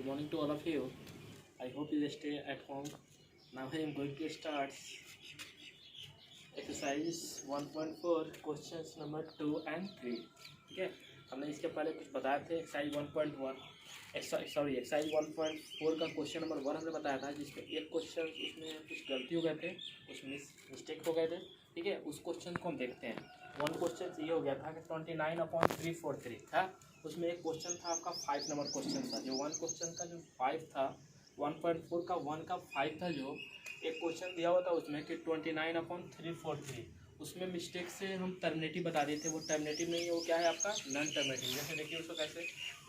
Good morning to all of you. I hope you stay at home. Now I am going to start exercise 1.4 questions number 2 and 3. ठीक है, हमने इसके पहले कुछ बताए थे एक्सरसाइज 1.1 एक्सरसाइज 1.4 का क्वेश्चन नंबर 1 हमने बताया था, जिसमें एक क्वेश्चन उसमें कुछ गलती हो गए थे, कुछ मिस्टेक हो गए थे। ठीक है, उस क्वेश्चन को हम देखते हैं। वन क्वेश्चन ये हो गया था कि 29/343 था। उसमें एक क्वेश्चन था आपका 5 नंबर क्वेश्चन था। जो वन क्वेश्चन का जो 5 था 1.4 का 1 का 5 था, जो एक क्वेश्चन दिया हुआ था उसमें कि 29/343, उसमें मिस्टेक से हम टर्मिनेटिव बता देते। वो टर्मिनेटिव नहीं है, वो क्या है आपका नॉन टर्मिनेटिव। जैसे देखिए उसको कैसे,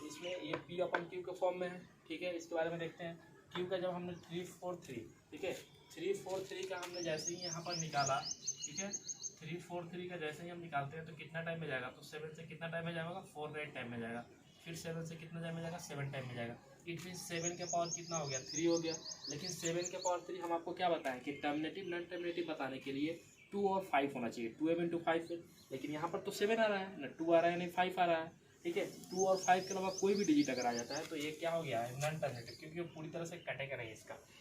इसमें ये P/Q के फॉर्म में है। ठीक है, इसके बारे में देखते हैं। Q का जब हमने 343, ठीक है 343 का हमने जैसे ही यहाँ पर निकाला, ठीक है 343 का जैसे ही हम निकालते हैं तो कितना टाइम में जाएगा, तो 7 से कितना टाइम में जाएगा, 4 मिनट टाइम में जाएगा। फिर 7 से कितना टाइम में जाएगा, 7 टाइम में जाएगा। इट मीन 7 के पावर कितना हो गया, 3 हो गया। लेकिन 7 के पावर 3 हम आपको क्या बताएं कि टर्मिनेटिव नॉन टर्मिनेटिव बताने के लिए 2 और 5 होना चाहिए, 2m/5 है। लेकिन यहाँ पर तो 7 आ रहा है ना, 2 आ रहा है नहीं 5 आ रहा है। ठीक है, 2 और 5 के अलावा कोई भी डिजिट अगर आ जाता है तो ये क्या हो गया है, नॉन टर्मिनेटिव, क्योंकि वो पूरी तरह से कटेगा नहीं,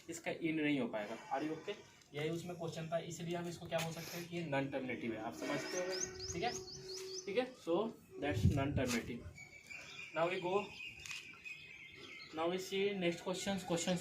इसका इन नहीं हो पाएगा। Are you okay? यही उसमें क्वेश्चन था, इसलिए हम इसको क्या बोल सकते हैं कि ये नॉन टर्मिनेटिव है। आप समझते हो? ठीक है, ठीक है, so that's non terminative. Now we see next question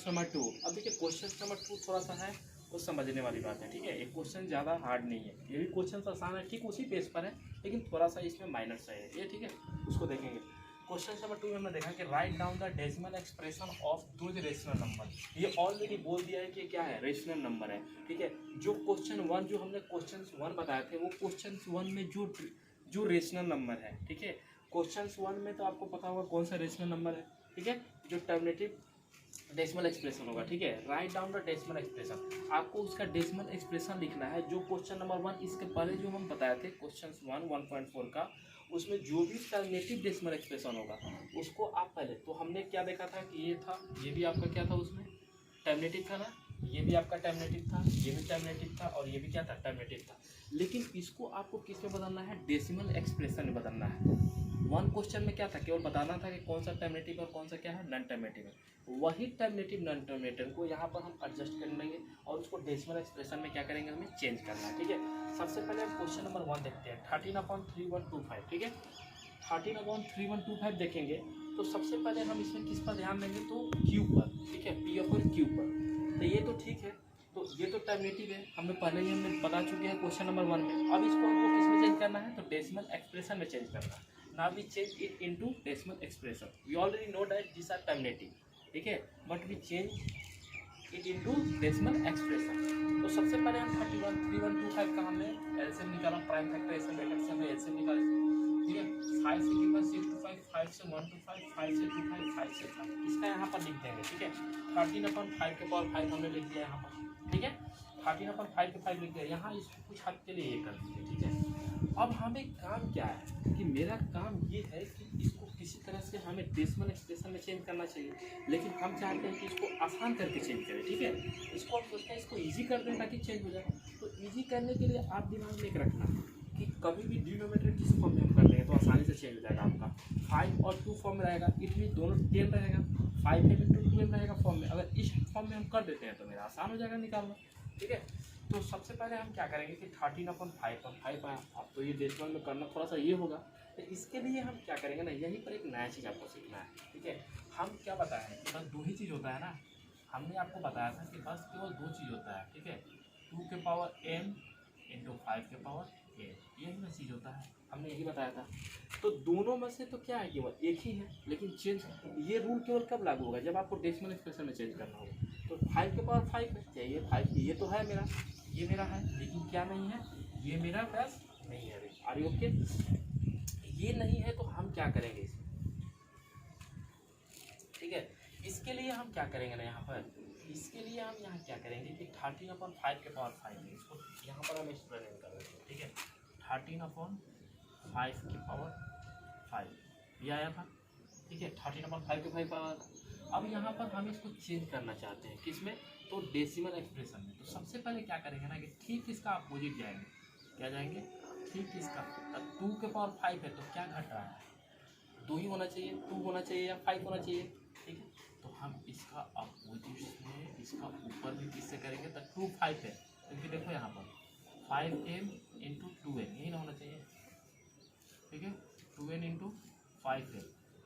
number 2। अब देखिए क्वेश्चन नंबर 2 थोड़ा सा है वो समझने वाली बात है। ठीक है, एक क्वेश्चन ज़्यादा हार्ड नहीं है, ये भी क्वेश्चन आसान है, ठीक उसी पेज पर है, लेकिन थोड़ा सा इसमें माइनस है ये। ठीक है, उसको देखेंगे। क्वेश्चन नंबर 2 में हमने देखा कि write down the decimal expression of दो रेशनल नंबर। ये ऑलरेडी बोल दिया है कि क्या है, रेशनल नंबर है। ठीक है, जो क्वेश्चन 1 जो हमने क्वेश्चन 1 बताए थे, वो क्वेश्चन 1 में जो रेशनल नंबर है। ठीक है, क्वेश्चन 1 में तो आपको पता होगा कौन सा रेशनल नंबर है। ठीक है, जो टर्मिनेटिव डेसिमल एक्सप्रेशन होगा। ठीक है, write down the decimal expression, आपको उसका डेसिमल एक्सप्रेशन लिखना है। जो क्वेश्चन नंबर 1 इसके पहले जो हम बताए थे क्वेश्चन 1.4 का, उसमें जो भी टर्मिनेटिव डेसिमल एक्सप्रेशन होगा उसको आप पहले, तो हमने क्या देखा था कि ये था, ये भी आपका क्या था, उसमें टर्मिनेटिव था ना, ये भी आपका टर्मिनेटिव था, ये भी टर्मिनेटिव था, और ये भी क्या था, टर्मिनेटिव था। लेकिन इसको आपको किस में बदलना है, डेसिमल एक्सप्रेशन में बदलना है। वन क्वेश्चन में क्या था, केवल बताना था कि कौन सा टर्मिनेटिव और कौन सा क्या है, नॉन टर्मिनेटिव है। वही टर्मिनेटिव नॉन टर्मिनेटिव को यहाँ पर हम एडजस्ट कर लेंगे और उसको डेसिमल एक्सप्रेशन में क्या करेंगे, हमें चेंज करना है। ठीक है, सबसे पहले हम क्वेश्चन नंबर 1 देखते हैं, 13/3125। ठीक है, 13/3125 देखेंगे तो सबसे पहले हम इसमें किस पर ध्यान देंगे, तो Q पर। ठीक है, P/Q पर। तो ये तो ठीक है, तो ये तो टर्मिनेटिव है, हमें पहले ही हमने बता चुके हैं क्वेश्चन नंबर 1 में। अब इसको हमको किस में चेंज करना है, तो डेसिमल एक्सप्रेशन में चेंज करना है। Now we change it into decimal expression. We already know that these are terminative. ठीक है, but we change it into decimal expression. तो सबसे पहले हम 31/3125 का हमने एलसीएम निकाला, प्राइम फैक्टर एलसीएम ब्रैकेट से हमने एलसीएम निकाला। ठीक है, 5 से कितना 6 to 5, 5 से 1 to 5, 5 से 2 5, 5 से 5, इसका यहाँ पर लिख देंगे। ठीक है, 13/5 के पावर 5 हमने लिख दिया यहाँ पर। ठीक है, 13/5 के 5 लिख दिया यहाँ, इसको कुछ हद के लिए ये कर दीजिए। ठीक है, अब हमें काम क्या है कि मेरा काम ये है कि इसको किसी तरह से हमें डेसिमल एक्सप्रेशन में चेंज करना चाहिए, लेकिन हम चाहते हैं कि इसको आसान करके चेंज करें। ठीक है, इसको हम सोचते हैं इसको इजी कर दें ताकि चेंज हो जाए। तो इजी करने के लिए आप दिमाग में एक रखना कि कभी भी डिनोमिनेटर किस फॉर्म में हम कर लेंगे तो आसानी से चेंज हो जाएगा आपका। 5 और 2 फॉर्म में रहेगा, इट मीन दोनों 10 रहेगा, 5m/2m रहेगा फॉर्म में। अगर इस फॉर्म में हम कर देते हैं तो मेरा आसान हो जाएगा निकालना। ठीक है, तो सबसे पहले हम क्या करेंगे कि 13/5 आया। अब तो ये डेसिमल में करना थोड़ा सा ये होगा, तो इसके लिए हम क्या करेंगे ना, यहीं पर एक नया चीज़ आपको सीखना है। ठीक है, हम क्या बताया है कि बस 2 ही चीज़ होता है ना, हमने आपको बताया था कि बस केवल 2 चीज़ होता है। ठीक है, 2 के पावर m इंटू 5 के पावर a, यही ना चीज़ होता है, हमने यही बताया था। तो दोनों में से तो क्या है, केवल एक ही है, लेकिन चेंज ये रूल केवल कब लागू होगा, जब आपको डेसिमल एक्सप्रेशन में चेंज करना होगा। तो 5 के पावर 5 है, ये 5 ये तो है मेरा, ये मेरा है, लेकिन क्या नहीं है, ये मेरा प्लस नहीं है। Are you okay? ये नहीं है तो हम क्या करेंगे इसमें। ठीक है, इसके लिए हम क्या करेंगे ना, यहाँ पर इसके लिए हम यहाँ क्या करेंगे कि 13/5 के पावर 5 है, इसको यहाँ पर हम एक्सप्लेन कर रहे हैं। ठीक है, 13/5 की पावर 5 ये आया था। ठीक है, 13/5 के 5 पावर। अब यहाँ पर हम इसको चेंज करना चाहते हैं किसमें, तो डेसिमल एक्सप्रेशन में। तो सबसे पहले क्या करेंगे ना कि ठीक इसका अपोजिट जाएंगे, क्या जाएंगे, ठीक इसका। 2 के पावर 5 है तो क्या घट रहा है, 2 ही होना चाहिए, 2 होना चाहिए या 5 होना चाहिए। ठीक है, तो हम किससे करेंगे, तो 2 5 है, क्योंकि देखो यहाँ पर 5m इंटू 2n यही ना होना चाहिए, ठीक है, 2n इंटू 5m।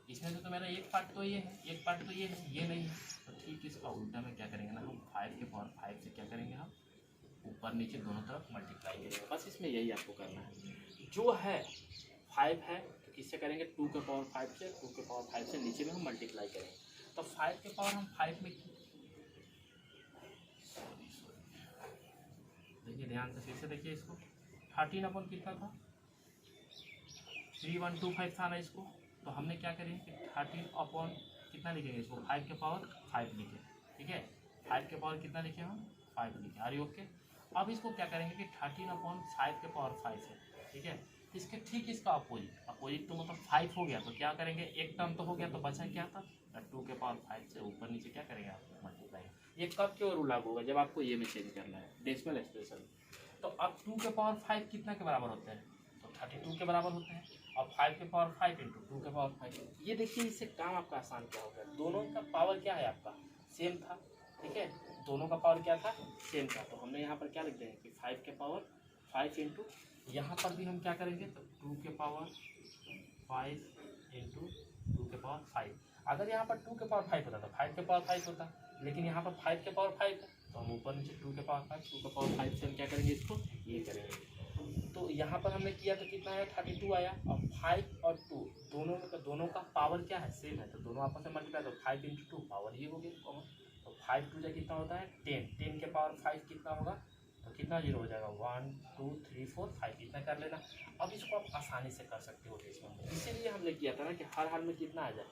इसमें तो मेरा एक पार्ट तो ये है, एक पार्ट तो ये है, ये नहीं है, तो ठीक इसका उल्टा में क्या करेंगे ना, हम 5 के पावर 5 से क्या करेंगे, हम ऊपर नीचे दोनों तरफ मल्टीप्लाई करेंगे। बस इसमें यही आपको करना है। जो है 5 है तो किससे करेंगे, 2 के पावर 5 से, 2 के पावर 5 से नीचे में हम मल्टीप्लाई करेंगे। तो 5 के पावर हम 5 में देखिए ध्यान से, फिर से देखिए इसको, 13 अपन कितना था, 3125 था ना इसको, तो हमने क्या करेंगे कि 13 अपॉन कितना लिखेंगे इसको, 5 के पावर 5 लिखे, ठीक है, 5 के पावर कितना लिखे हम, 5 लिखे। Are okay. अब इसको क्या करेंगे कि 13 अपॉन 5 के पावर 5 है, ठीक है, इसके ठीक इसका अपोजिट, अपोजिट तो मतलब 5 हो गया, तो क्या करेंगे, एक टर्म तो हो गया, तो बचा क्या था, 2 के पावर 5 से ऊपर नीचे क्या करेंगे आप मल्टीप्लाई। ये कब के रूल लागू होगा, जब आपको ये में चेंज करना है डेसिमल एक्सप्रेशन। तो अब 2 के पावर 5 कितना के बराबर होते हैं, तो 32 के बराबर होते हैं, और 5 के पावर 5 इंटू 2 के पावर 5। ये देखिए इससे काम आपका आसान क्या हो गया, दोनों का पावर क्या है आपका सेम था, ठीक है, दोनों का पावर क्या था, सेम था, तो हमने यहाँ पर क्या लिख देंगे कि 5 के पावर 5 इंटू, यहाँ पर भी हम क्या करेंगे, तो 2 के पावर 5 इंटू 2 के पावर 5। अगर यहाँ पर 2 के पावर 5 होता तो 5 के पावर 5 होता, लेकिन यहाँ पर 5 के पावर 5 है, तो हम ऊपर नीचे 2 के पावर 5, 2 के पावर 5 से हम क्या करेंगे, इसको ये करेंगे। तो यहाँ पर हमने किया तो कितना है, 32 आया, और 5 और 2 दोनों का पावर क्या है, सेम है, तो दोनों आपस में मल्टीप्लाई, तो 5 इंटू 2 पावर ये हो गया कॉमन, तो 5 2 कितना होता है 10, 10 के पावर 5 कितना होगा, तो कितना जीरो हो जाएगा, 1 2 3 4 5 इतना कर लेना। अब इसको आप आसानी से कर सकते हो डेसिमल में, इसीलिए हमने किया था ना कि हर हाल में कितना आ जाए,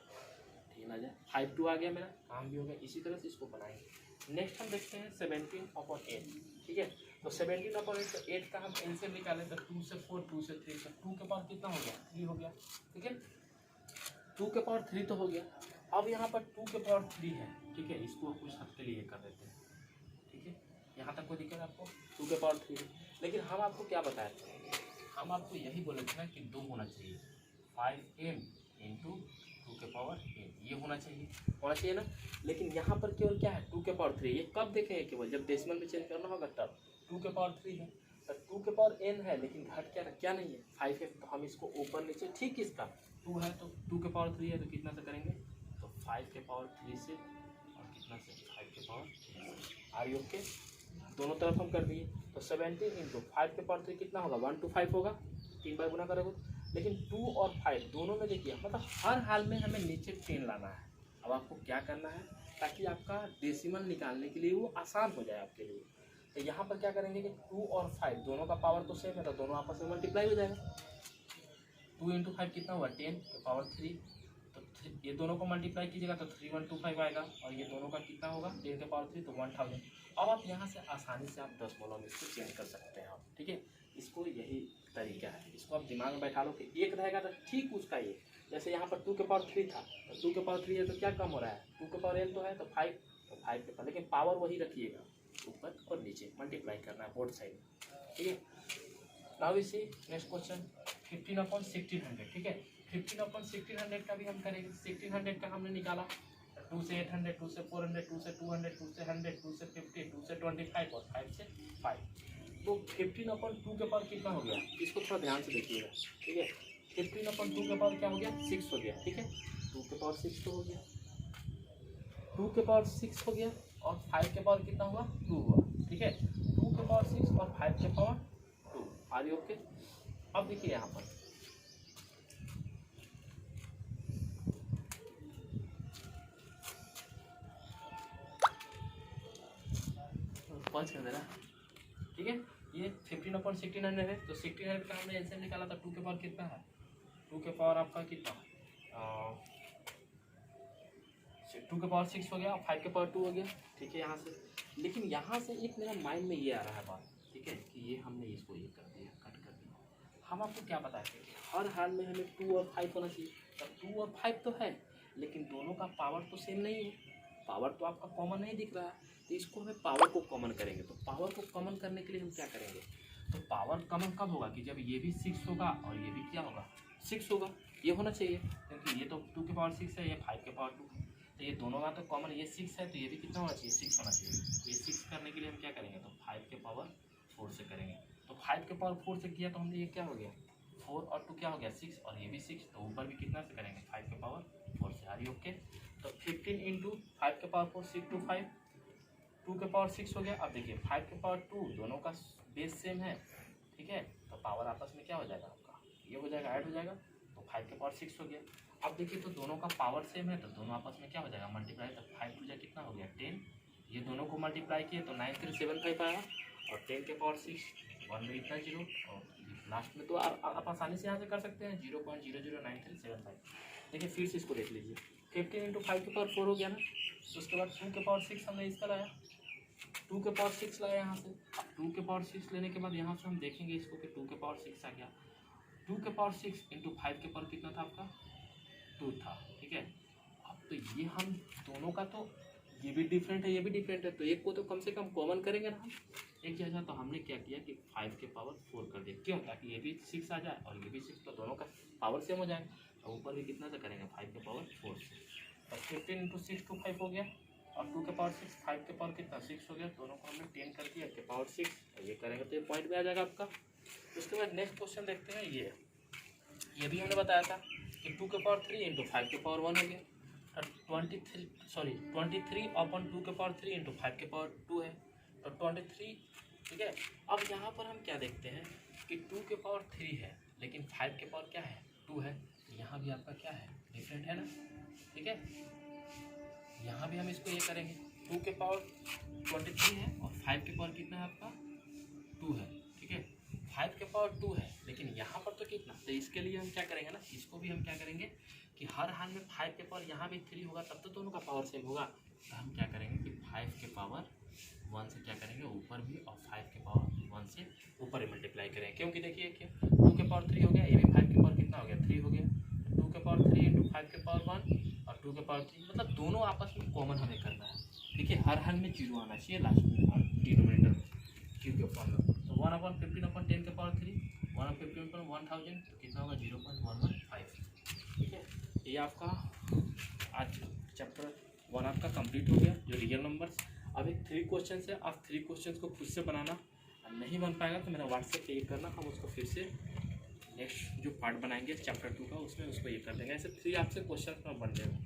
3 आ जाए। 5 2 आ गया, मेरा काम भी हो गया। इसी तरह से इसको बनाएंगे। नेक्स्ट हम देखते हैं 17/8, ठीक है, तो 17/8, तो 8 का हम एलसीएम निकालें, तो 2 से 4, 2 से 3, तो 2 के पावर कितना हो गया, 3 हो गया, ठीक है, 2 के पावर 3 तो हो गया। अब यहाँ पर 2 के पावर 3 है, ठीक है, इसको कुछ हद के लिए कर देते हैं, ठीक है, यहाँ तक कोई दिक्कत आपको, 2 के पावर 3 है, लेकिन हम आपको क्या बताए, हम आपको यही बोले थे ना कि 2 होना चाहिए, 5m इंटू 2 के पावर 8 ये होना चाहिए ना, लेकिन यहाँ पर केवल क्या है, 2 के पावर 3, ये कब देखेंगे, केवल जब डेसिमल में चेंज करना होगा तब। 2 के पावर 3 है, तो 2 के पावर n है, लेकिन घट क्या नहीं है, 5 है, तो हम इसको ऊपर नीचे, ठीक इसका 2 है तो 2 के पावर 3 है, तो कितना से करेंगे, तो 5 के पावर 3 से, और कितना से 5 के पावर 3 से। आर यू ओके, दोनों तरफ हम कर दिए, तो 17 इंटू 5 के पावर 3 कितना होगा, 1 to 5 होगा, 3 बार गुना करोगे, लेकिन 2 और 5 दोनों में देखिए, मतलब हर हाल में हमें नीचे 10 लाना है। अब आपको क्या करना है, ताकि आपका डेसिमल निकालने के लिए वो आसान हो जाए आपके लिए, तो यहाँ पर क्या करेंगे कि 2 और 5 दोनों का पावर तो सेम है, तो दोनों आपस में मल्टीप्लाई हो जाएगा। 2 इंटू 5 कितना हुआ, 10 के पावर 3, तो ये दोनों को मल्टीप्लाई कीजिएगा तो 3125 आएगा, और ये दोनों का कितना होगा, 10 के पावर 3, तो 1000। अब आप यहाँ से आसानी से आप दशमलव में इसको चेंज कर सकते हैं आप, ठीक है, इसको यही तरीका है, इसको आप दिमाग में बैठा लो कि एक रहेगा तो ठीक उसका ये, जैसे यहाँ पर 2 के पावर 3 था, तो 2 के पावर 3 है तो क्या कम हो रहा है, 2 के पावर n तो है, तो 5, तो 5 के पावर, लेकिन पावर वही रखिएगा, ऊपर और नीचे मल्टीप्लाई करना है बोथ साइड, ठीक है। Now we see next question 15/1600, ठीक है, 15/1600 का भी हम करेंगे। 1600 का हमने निकाला, 2 से 800, 2 से 400, 2 से 200, 2 से 100, 2 से 50, 2 से 25 और 5 से 5, तो 15/2 के पावर कितना हो गया, इसको थोड़ा ध्यान से देखिएगा, ठीक है, 15/2 के पावर क्या हो गया, 6 हो गया, ठीक है, 2 के पावर 6 तो हो गया, 2 के पावर 6 हो गया, और 5 के पावर कितना हुआ, 2 हुआ, ठीक है, 2 के पावर 6 और 5 के पावर 2। Are you okay. अब देखिए यहाँ पर पहुँच कर देना, ठीक है, ये 15/1600 है, तो 1600 का हमने एलसीएम निकाला था, 2 के पावर कितना है, 2 के पावर आपका कितना, 2 के पावर 6 हो गया, और 5 के पावर 2 हो गया, ठीक है, यहाँ से। लेकिन यहाँ से एक मेरा माइंड में ये आ रहा है बात, ठीक है, कि ये हमने इसको ये कर दिया, कट कर दिया। हम आपको क्या बताए थे कि हर हाल में हमें 2 और 5 होना चाहिए, तो 2 और 5 तो है, लेकिन दोनों का पावर तो सेम नहीं है, पावर तो आपका कॉमन नहीं दिख रहा है, तो इसको हमें पावर को कॉमन करेंगे। तो पावर को कॉमन करने के लिए हम क्या करेंगे, तो पावर कॉमन कब होगा कि जब ये भी 6 होगा और ये भी क्या होगा, 6 होगा, ये होना चाहिए, क्योंकि ये तो 2 के पावर 6 है, ये 5 के पावर 2 है, तो तो ये दोनों का तो कॉमन ये 6 है, तो ये भी कितना होना चाहिए 6 होना चाहिए। तो ये 6 करने के लिए हम क्या करेंगे, तो 5 के पावर 4 से करेंगे। तो 5 के पावर 4 से किया तो हमने ये क्या हो गया 4 और 2 क्या हो गया 6, और ये भी 6, तो ऊपर भी कितना से करेंगे 5 के पावर 4 से। Are you okay? तो 15 इंटू 5 के पावर 4 6 to 5, 2 के पावर 6 हो गया। अब देखिए 5 के पावर 2 दोनों का बेस सेम है, ठीक है, तो पावर आपस में क्या हो जाएगा आपका, ये हो जाएगा ऐड हो जाएगा, तो 5 के पावर 6 हो गया। अब देखिए तो दोनों का पावर सेम है, तो दोनों आपस में क्या हो जाएगा मल्टीप्लाई, तो 5 टू जा कितना हो गया 10, ये दोनों को मल्टीप्लाई किए तो 9375 आया, और 10 के पावर 6 1 में इतना 0, और लास्ट में तो आप आसानी से यहाँ से कर सकते हैं 0.009375। देखिए फिर से इसको देख लीजिए, 15 इंटू 5 के पावर 4 हो गया ना, तो उसके बाद 2 के पावर 6 हमने इसका लाया, 2 के पावर 6 लाया यहाँ से। अब 2 के पावर 6 लेने के बाद यहाँ से हम देखेंगे इसको कि 2 के पावर 6 आ गया, 2 के पावर 6 इंटू 5 के पावर कितना था आपका 2 था, ठीक है। अब तो ये हम दोनों का तो ये भी डिफरेंट है ये भी डिफरेंट है, तो एक को तो कम से कम कॉमन करेंगे ना हम एक जैसा। तो हमने क्या किया कि 5 के पावर 4 कर दिया, क्यों, ताकि ये भी 6 आ जाए और ये भी 6, तो दोनों का पावर सेम हो जाए। तो ऊपर भी कितना से करेंगे 5 के पावर 4 से, तो 15 इंटू 6 to 5 हो गया, और 2 के पावर 6 5 के पावर कितना 6 हो गया, दोनों को हमने 10 कर दिया के पावर 6, और ये करेंगे तो ये पॉइंट में आ जाएगा आपका। उसके बाद नेक्स्ट क्वेश्चन देखते हैं, ये भी हमने बताया था कि 2 के पावर 3 इंटू 5 के पावर 1 हो गया, 23 अपॉन 2 के पावर 3 इंटू 5 के पावर 2 है, तो 23, ठीक है। अब यहाँ पर हम क्या देखते हैं कि 2 के पावर 3 है लेकिन 5 के पावर क्या है 2 है, तो यहाँ भी आपका क्या है डिफरेंट है ना, ठीक है। यहाँ भी हम इसको ये करेंगे, 2 के पावर 23 है और 5 के पावर कितना है आपका 2 है, ठीक है। 5 के पावर 2 है लेकिन यहाँ पर तो कितना, तो इसके लिए हम क्या करेंगे ना, इसको भी हम क्या करेंगे कि हर हाल में 5 के पावर यहाँ भी 3 होगा तब तो दोनों का पावर सेम होगा। तो हम क्या करेंगे कि 5 के पावर 1 से क्या करेंगे ऊपर भी, और 5 के पावर 1 से ऊपर ही मल्टीप्लाई करेंगे, क्योंकि देखिए कि 2 के पावर 3 हो गया, ये भी 5 के पावर कितना हो गया 3 हो गया, 2 के पावर 3 इंटू 5 के पावर 1 और 2 के पावर 3, मतलब दोनों आपस में कॉमन हमें करना है, ठीक है। हर हाल में 0 आना चाहिए लास्ट में डिनोमिनेटर में क्यू के फॉर्म में। तो 1/15/10 के पावर 3 1/15/1000, तो कितना होगा 0.115, ठीक है। ये आपका आज चैप्टर 1 आपका कंप्लीट हो गया, जो रियल नंबर्स। अब एक 3 क्वेश्चन है, आप 3 क्वेश्चन को खुद से बनाना, नहीं बन पाएगा तो मेरा व्हाट्सएप पे ये करना, हम उसको फिर से नेक्स्ट जो पार्ट बनाएंगे चैप्टर 2 का उसमें उसको ये कर देंगे। ऐसे 3 आपसे क्वेश्चन बन जाएगा।